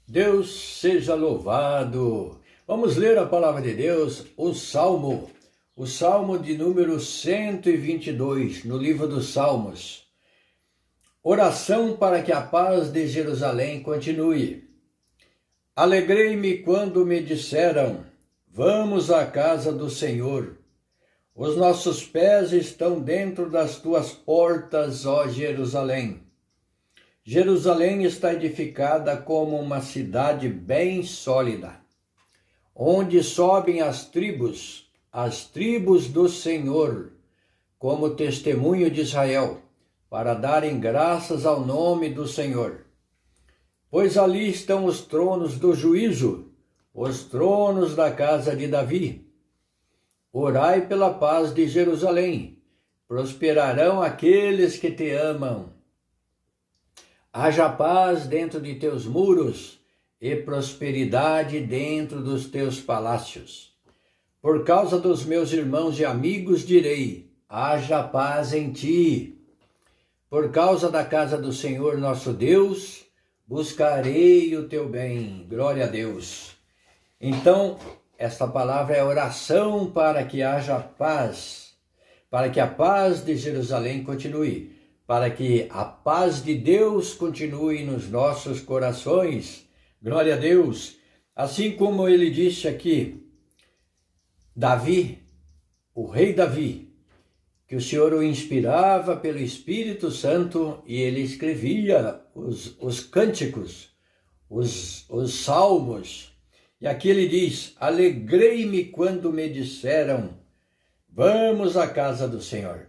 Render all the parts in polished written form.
Deus seja louvado. Vamos ler a palavra de Deus, o Salmo de número 122, no livro dos Salmos. Oração para que a paz de Jerusalém continue. Alegrei-me quando me disseram, vamos à casa do Senhor. Os nossos pés estão dentro das tuas portas, ó Jerusalém. Jerusalém está edificada como uma cidade bem sólida, onde sobem as tribos do Senhor, como testemunho de Israel, para darem graças ao nome do Senhor. Pois ali estão os tronos do juízo, os tronos da casa de Davi. Orai pela paz de Jerusalém, prosperarão aqueles que te amam. Haja paz dentro de teus muros e prosperidade dentro dos teus palácios. Por causa dos meus irmãos e amigos direi, haja paz em ti. Por causa da casa do Senhor nosso Deus, buscarei o teu bem. Glória a Deus. Então, esta palavra é oração para que haja paz, para que a paz de Jerusalém continue, para que a paz de Deus continue nos nossos corações. Glória a Deus. Assim como ele disse aqui, Davi, o rei Davi, que o Senhor o inspirava pelo Espírito Santo e ele escrevia os cânticos, os salmos. E aqui ele diz, alegrei-me quando me disseram, vamos à casa do Senhor.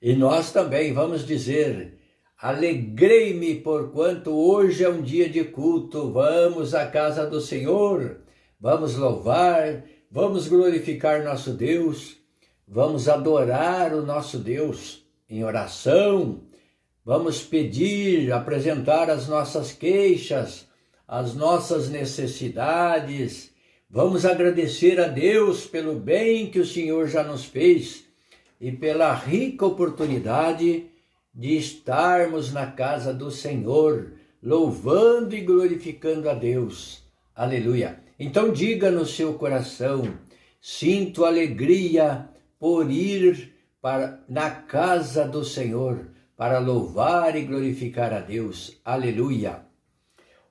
E nós também vamos dizer, alegrei-me porquanto hoje é um dia de culto, vamos à casa do Senhor, vamos louvar, vamos glorificar nosso Deus, vamos adorar o nosso Deus em oração, vamos pedir, apresentar as nossas queixas, as nossas necessidades, vamos agradecer a Deus pelo bem que o Senhor já nos fez e pela rica oportunidade de estarmos na casa do Senhor, louvando e glorificando a Deus. Aleluia. Então diga no seu coração, sinto alegria por ir na casa do Senhor, para louvar e glorificar a Deus. Aleluia.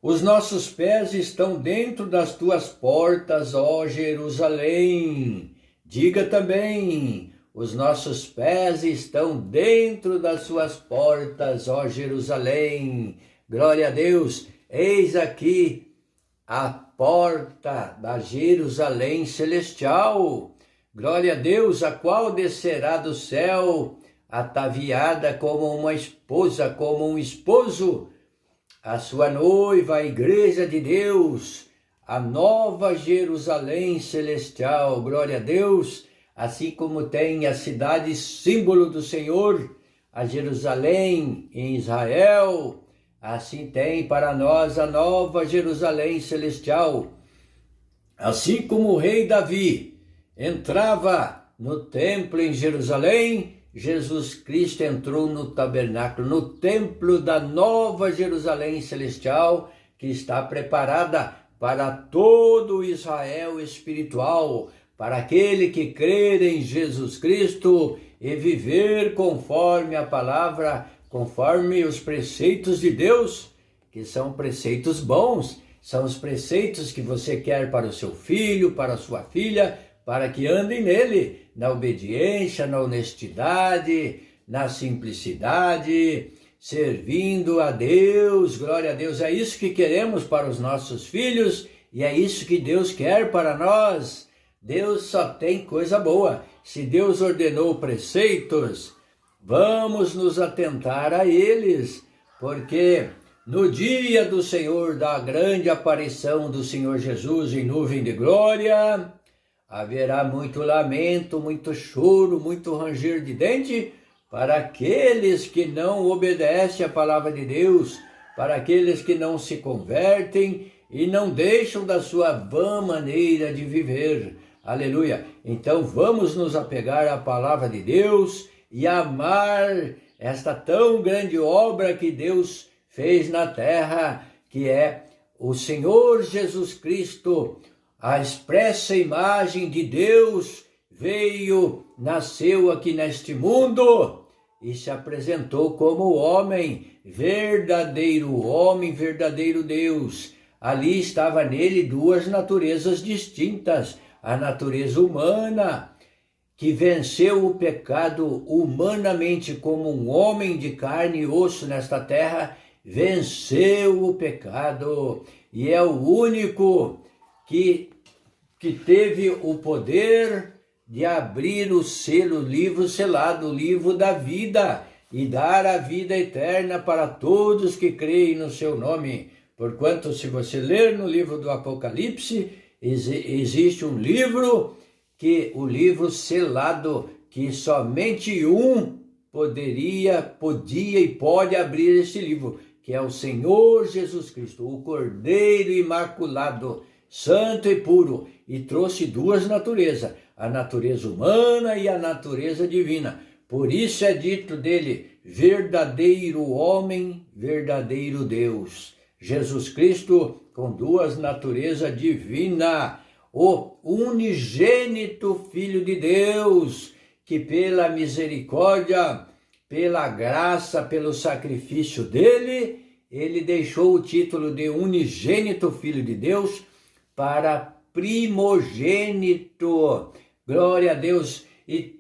Os nossos pés estão dentro das tuas portas, ó Jerusalém. Diga também, os nossos pés estão dentro das suas portas, ó Jerusalém. Glória a Deus. Eis aqui a porta da Jerusalém celestial. Glória a Deus, a qual descerá do céu, ataviada como uma esposa, como um esposo, a sua noiva, a igreja de Deus, a nova Jerusalém celestial. Glória a Deus, assim como tem a cidade símbolo do Senhor, a Jerusalém em Israel, assim tem para nós a nova Jerusalém celestial. Assim como o rei Davi entrava no templo em Jerusalém, Jesus Cristo entrou no tabernáculo, no templo da nova Jerusalém celestial, que está preparada para todo Israel espiritual, para aquele que crer em Jesus Cristo e viver conforme a palavra, conforme os preceitos de Deus, que são preceitos bons, são os preceitos que você quer para o seu filho, para a sua filha, para que andem nele, na obediência, na honestidade, na simplicidade, servindo a Deus. Glória a Deus, é isso que queremos para os nossos filhos e é isso que Deus quer para nós. Deus só tem coisa boa. Se Deus ordenou preceitos, vamos nos atentar a eles, porque no dia do Senhor, da grande aparição do Senhor Jesus em nuvem de glória, haverá muito lamento, muito choro, muito ranger de dente para aqueles que não obedecem à palavra de Deus, para aqueles que não se convertem e não deixam da sua vã maneira de viver. Aleluia! Então vamos nos apegar à palavra de Deus e amar esta tão grande obra que Deus fez na terra, que é o Senhor Jesus Cristo, a expressa imagem de Deus, nasceu aqui neste mundo e se apresentou como homem, verdadeiro Deus. Ali estava nele duas naturezas distintas, a natureza humana, que venceu o pecado humanamente como um homem de carne e osso nesta terra, venceu o pecado e é o único que teve o poder de abrir o selo, o livro selado, o livro da vida, e dar a vida eterna para todos que creem no seu nome. Porquanto, se você ler no livro do Apocalipse, existe um livro, o livro selado, que somente um podia e pode abrir esse livro, que é o Senhor Jesus Cristo, o Cordeiro Imaculado, santo e puro, e trouxe duas naturezas, a natureza humana e a natureza divina. Por isso é dito dele, verdadeiro homem, verdadeiro Deus. Jesus Cristo com duas naturezas divinas, o unigênito Filho de Deus, que pela misericórdia, pela graça, pelo sacrifício dele, ele deixou o título de unigênito Filho de Deus para primogênito. Glória a Deus. E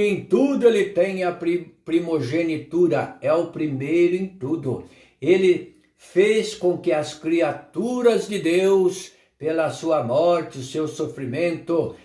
em tudo ele tem a primogenitura, é o primeiro em tudo. Ele fez com que as criaturas de Deus, pela sua morte, o seu sofrimento,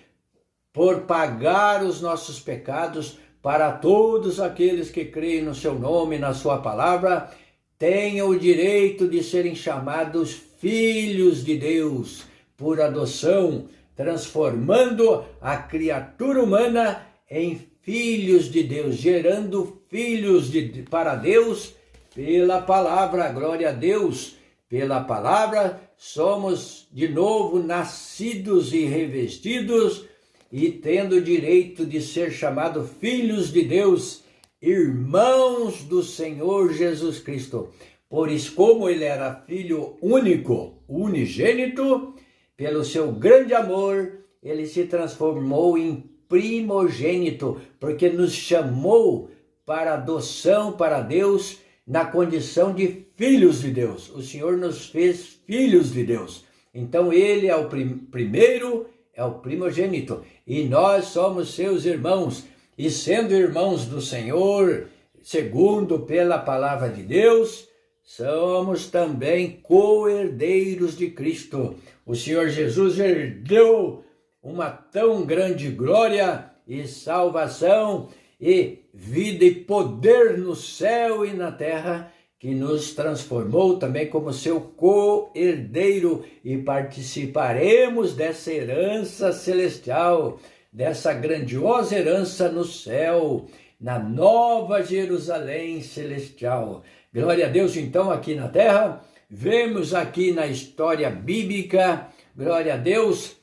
por pagar os nossos pecados, para todos aqueles que creem no seu nome, na sua palavra, tenham o direito de serem chamados filhos de Deus, por adoção, transformando a criatura humana em filhos de Deus, gerando filhos para Deus pela palavra. Glória a Deus. Pela palavra somos de novo nascidos e revestidos e tendo o direito de ser chamados filhos de Deus, irmãos do Senhor Jesus Cristo. Por isso, como ele era filho único, unigênito, pelo seu grande amor, ele se transformou em primogênito, porque nos chamou para adoção para Deus, na condição de filhos de Deus. O Senhor nos fez filhos de Deus. Então ele é o primeiro, é o primogênito, e nós somos seus irmãos, e sendo irmãos do Senhor, segundo pela palavra de Deus, somos também co-herdeiros de Cristo. O Senhor Jesus herdeu uma tão grande glória e salvação e vida e poder no céu e na terra, que nos transformou também como seu co-herdeiro e participaremos dessa herança celestial, dessa grandiosa herança no céu, na nova Jerusalém celestial. Glória a Deus. Então, aqui na terra, vemos aqui na história bíblica, glória a Deus,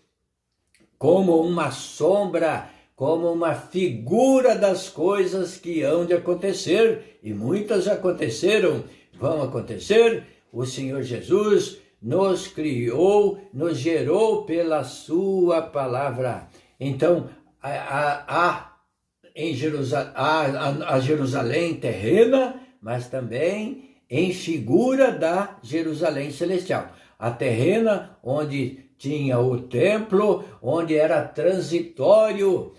como uma sombra, como uma figura das coisas que hão de acontecer, e muitas aconteceram, vão acontecer. O Senhor Jesus nos criou, nos gerou pela sua palavra. Então, em Jerusalém, a Jerusalém terrena, mas também em figura da Jerusalém celestial. A terrena, onde tinha o templo, onde era transitório,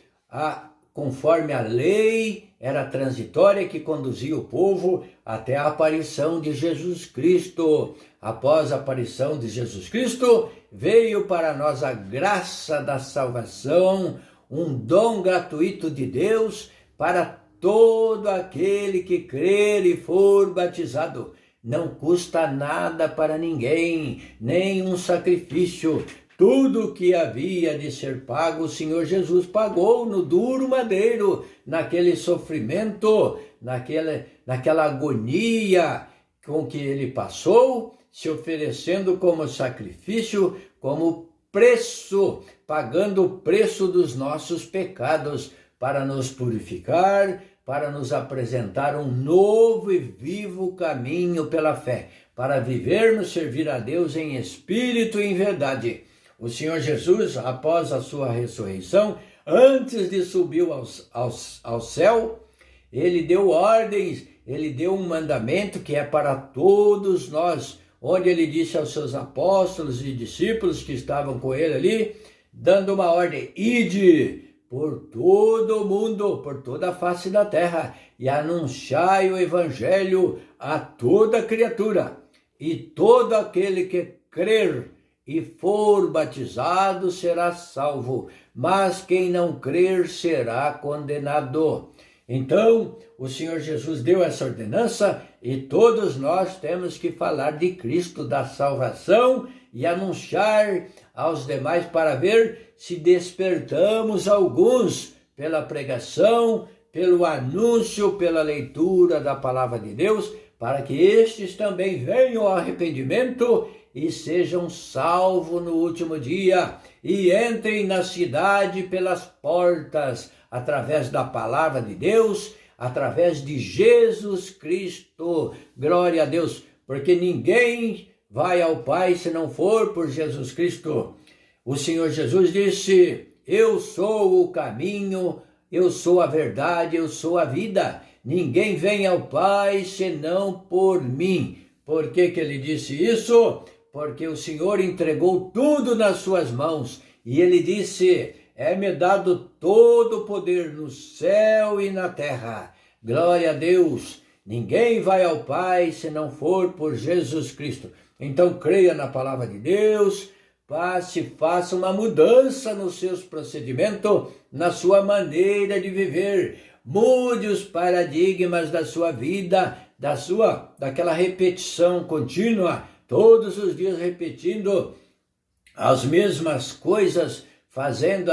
conforme a lei era transitória, que conduzia o povo até a aparição de Jesus Cristo. Após a aparição de Jesus Cristo, veio para nós a graça da salvação, um dom gratuito de Deus para todo aquele que crer e for batizado. Não custa nada para ninguém, nem um sacrifício. Tudo que havia de ser pago, o Senhor Jesus pagou no duro madeiro, naquele sofrimento, naquela agonia com que ele passou, se oferecendo como sacrifício, como preço, pagando o preço dos nossos pecados, para nos purificar, para nos apresentar um novo e vivo caminho pela fé, para vivermos servir a Deus em espírito e em verdade. O Senhor Jesus, após a sua ressurreição, antes de subir ao céu, ele deu ordens, ele deu um mandamento que é para todos nós, onde ele disse aos seus apóstolos e discípulos que estavam com ele ali, dando uma ordem: ide por todo o mundo, por toda a face da terra, e anunciai o evangelho a toda criatura, e todo aquele que crer e for batizado será salvo, mas quem não crer será condenado. Então, o Senhor Jesus deu essa ordenança e todos nós temos que falar de Cristo, da salvação, e anunciar aos demais para ver se despertamos alguns pela pregação, pelo anúncio, pela leitura da palavra de Deus, para que estes também venham ao arrependimento e sejam salvos no último dia e entrem na cidade pelas portas, através da palavra de Deus, através de Jesus Cristo. Glória a Deus, porque ninguém vai ao Pai se não for por Jesus Cristo. O Senhor Jesus disse: eu sou o caminho, eu sou a verdade, eu sou a vida. Ninguém vem ao Pai senão por mim. Por que ele disse isso? Porque o Senhor entregou tudo nas suas mãos. E ele disse: é-me dado todo o poder no céu e na terra. Glória a Deus. Ninguém vai ao Pai se não for por Jesus Cristo. Então creia na palavra de Deus, faça uma mudança nos seus procedimentos, na sua maneira de viver. Mude os paradigmas da sua vida, daquela repetição contínua, todos os dias repetindo as mesmas coisas, fazendo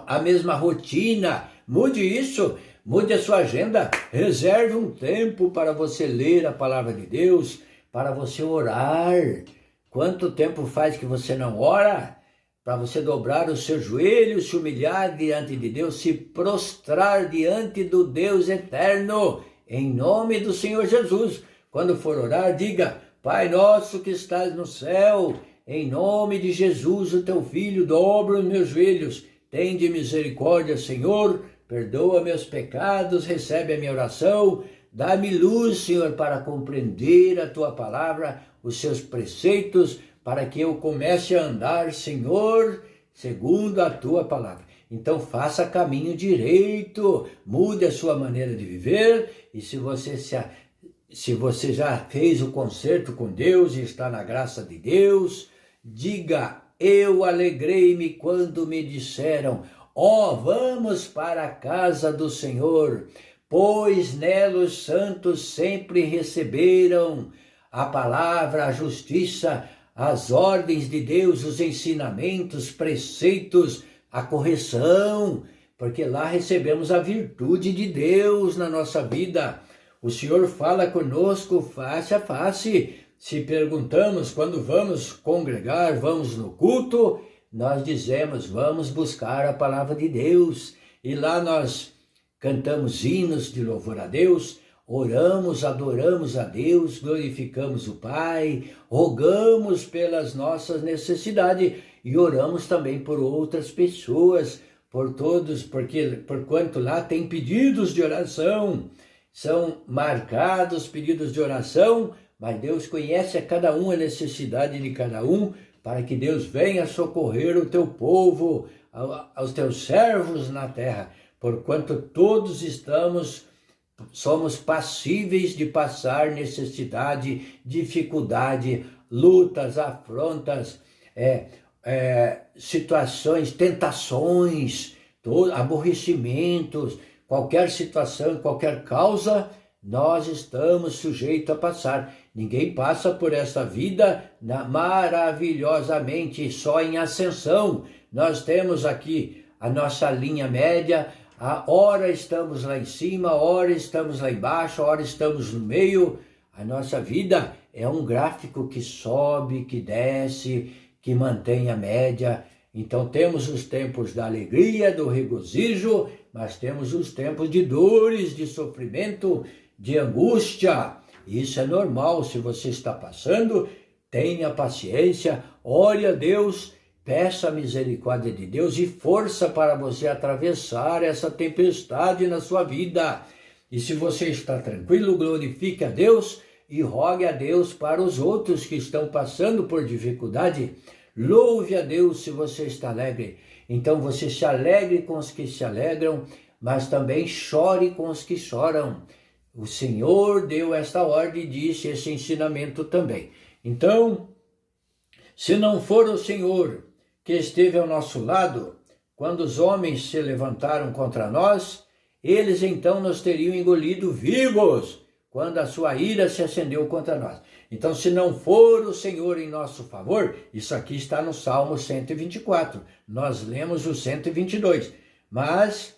a mesma rotina. Mude isso, mude a sua agenda, reserve um tempo para você ler a palavra de Deus, para você orar. Quanto tempo faz que você não ora? Para você dobrar os seus joelhos, se humilhar diante de Deus, se prostrar diante do Deus eterno, em nome do Senhor Jesus. Quando for orar, diga: Pai nosso que estás no céu, em nome de Jesus, o teu Filho, dobro os meus joelhos. Tende misericórdia, Senhor, perdoa meus pecados, recebe a minha oração. Dá-me luz, Senhor, para compreender a tua palavra, os seus preceitos, para que eu comece a andar, Senhor, segundo a tua palavra. Então faça caminho direito, mude a sua maneira de viver, e se você já fez o concerto com Deus e está na graça de Deus, diga: eu alegrei-me quando me disseram: ó, vamos para a casa do Senhor, pois nela os santos sempre receberam a palavra, a justiça, as ordens de Deus, os ensinamentos, preceitos, a correção, porque lá recebemos a virtude de Deus na nossa vida. O Senhor fala conosco face a face. Se perguntamos quando vamos congregar, vamos no culto, nós dizemos: vamos buscar a palavra de Deus. E lá nós cantamos hinos de louvor a Deus, oramos, adoramos a Deus, glorificamos o Pai, rogamos pelas nossas necessidades e oramos também por outras pessoas, por todos, porquanto lá tem pedidos de oração, são marcados pedidos de oração, mas Deus conhece a cada um, a necessidade de cada um, para que Deus venha socorrer o teu povo, aos teus servos na terra, porquanto todos somos passíveis de passar necessidade, dificuldade, lutas, afrontas, situações, tentações, aborrecimentos, qualquer situação, qualquer causa, nós estamos sujeitos a passar. Ninguém passa por essa vida maravilhosamente só em ascensão. Nós temos aqui a nossa linha média, a hora estamos lá em cima, a hora estamos lá embaixo, a hora estamos no meio. A nossa vida é um gráfico que sobe, que desce, que mantém a média. Então temos os tempos da alegria, do regozijo, mas temos os tempos de dores, de sofrimento, de angústia. Isso é normal. Se você está passando, tenha paciência, ore a Deus, peça a misericórdia de Deus e força para você atravessar essa tempestade na sua vida. E se você está tranquilo, glorifique a Deus e rogue a Deus para os outros que estão passando por dificuldade. Louve a Deus se você está alegre. Então você se alegre com os que se alegram, mas também chore com os que choram. O Senhor deu esta ordem e disse esse ensinamento também. Então, se não for o Senhor que esteve ao nosso lado, quando os homens se levantaram contra nós, eles então nos teriam engolido vivos, quando a sua ira se acendeu contra nós. Então, se não for o Senhor em nosso favor, isso aqui está no Salmo 124, nós lemos o 122, mas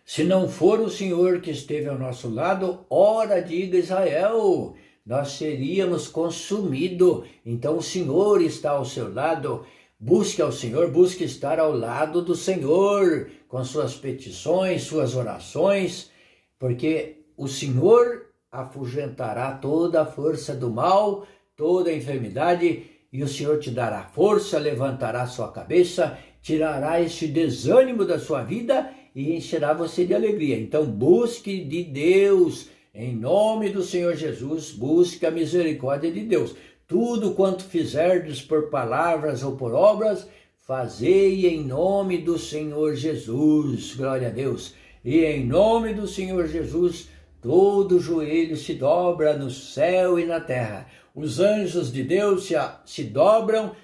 se não for o Senhor que esteve ao nosso lado, ora diga Israel, nós seríamos consumidos. Então o Senhor está ao seu lado. Busque ao Senhor, busque estar ao lado do Senhor, com suas petições, suas orações, porque o Senhor afugentará toda a força do mal, toda a enfermidade, e o Senhor te dará força, levantará sua cabeça, tirará este desânimo da sua vida e encherá você de alegria. Então busque de Deus, em nome do Senhor Jesus, busque a misericórdia de Deus. Tudo quanto fizerdes por palavras ou por obras, fazei em nome do Senhor Jesus. Glória a Deus. E em nome do Senhor Jesus, todo joelho se dobra no céu e na terra. Os anjos de Deus se dobram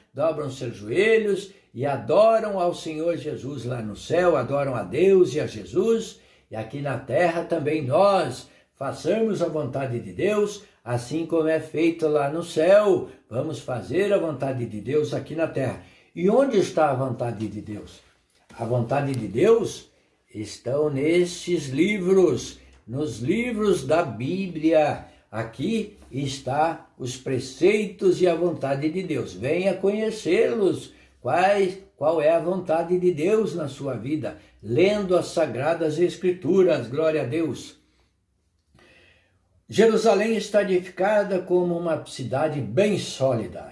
seus joelhos e adoram ao Senhor Jesus lá no céu, adoram a Deus e a Jesus. E aqui na terra também nós façamos a vontade de Deus, assim como é feito lá no céu. Vamos fazer a vontade de Deus aqui na terra. E onde está a vontade de Deus? A vontade de Deus estão nesses livros, nos livros da Bíblia. Aqui está os preceitos e a vontade de Deus. Venha conhecê-los. Qual é a vontade de Deus na sua vida? Lendo as Sagradas Escrituras. Glória a Deus. Jerusalém está edificada como uma cidade bem sólida,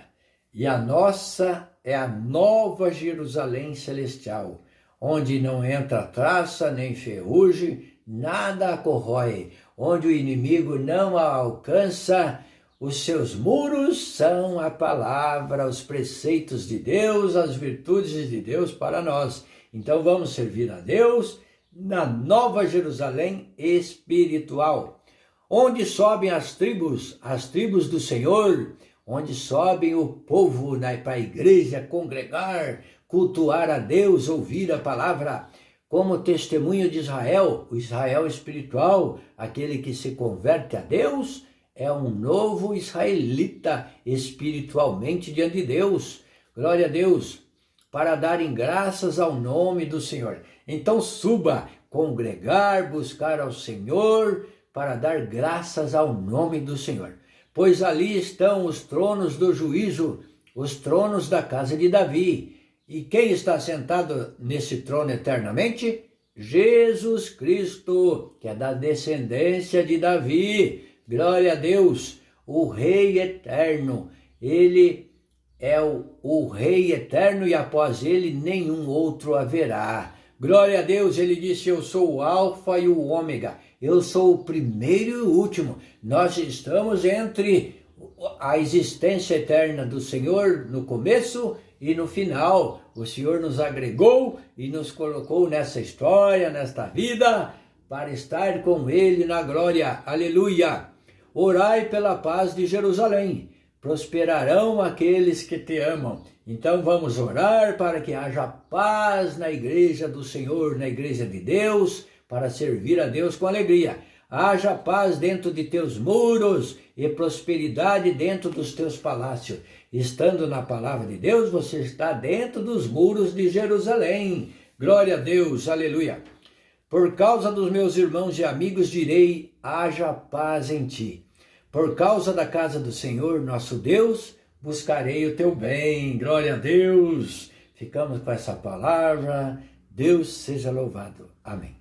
e a nossa é a nova Jerusalém celestial, onde não entra traça nem ferrugem, nada a corrói, onde o inimigo não a alcança. Os seus muros são a palavra, os preceitos de Deus, as virtudes de Deus para nós. Então vamos servir a Deus na nova Jerusalém espiritual, onde sobem as tribos do Senhor, onde sobem o povo para a igreja congregar, cultuar a Deus, ouvir a palavra, como testemunho de Israel, o Israel espiritual, aquele que se converte a Deus, é um novo israelita espiritualmente diante de Deus. Glória a Deus, para darem graças ao nome do Senhor. Então suba, congregar, buscar ao Senhor, para dar graças ao nome do Senhor. Pois ali estão os tronos do juízo, os tronos da casa de Davi. E quem está sentado nesse trono eternamente? Jesus Cristo, que é da descendência de Davi. Glória a Deus, o Rei eterno. Ele é o Rei eterno e após ele nenhum outro haverá. Glória a Deus, ele disse, eu sou o Alfa e o Ômega. Eu sou o primeiro e o último. Nós estamos entre a existência eterna do Senhor no começo e no final. O Senhor nos agregou e nos colocou nessa história, nesta vida, para estar com Ele na glória. Aleluia! Orai pela paz de Jerusalém. Prosperarão aqueles que te amam. Então vamos orar para que haja paz na igreja do Senhor, na igreja de Deus, para servir a Deus com alegria. Haja paz dentro de teus muros e prosperidade dentro dos teus palácios. Estando na palavra de Deus, você está dentro dos muros de Jerusalém. Glória a Deus, aleluia. Por causa dos meus irmãos e amigos direi, haja paz em ti. Por causa da casa do Senhor, nosso Deus, buscarei o teu bem. Glória a Deus. Ficamos com essa palavra. Deus seja louvado. Amém.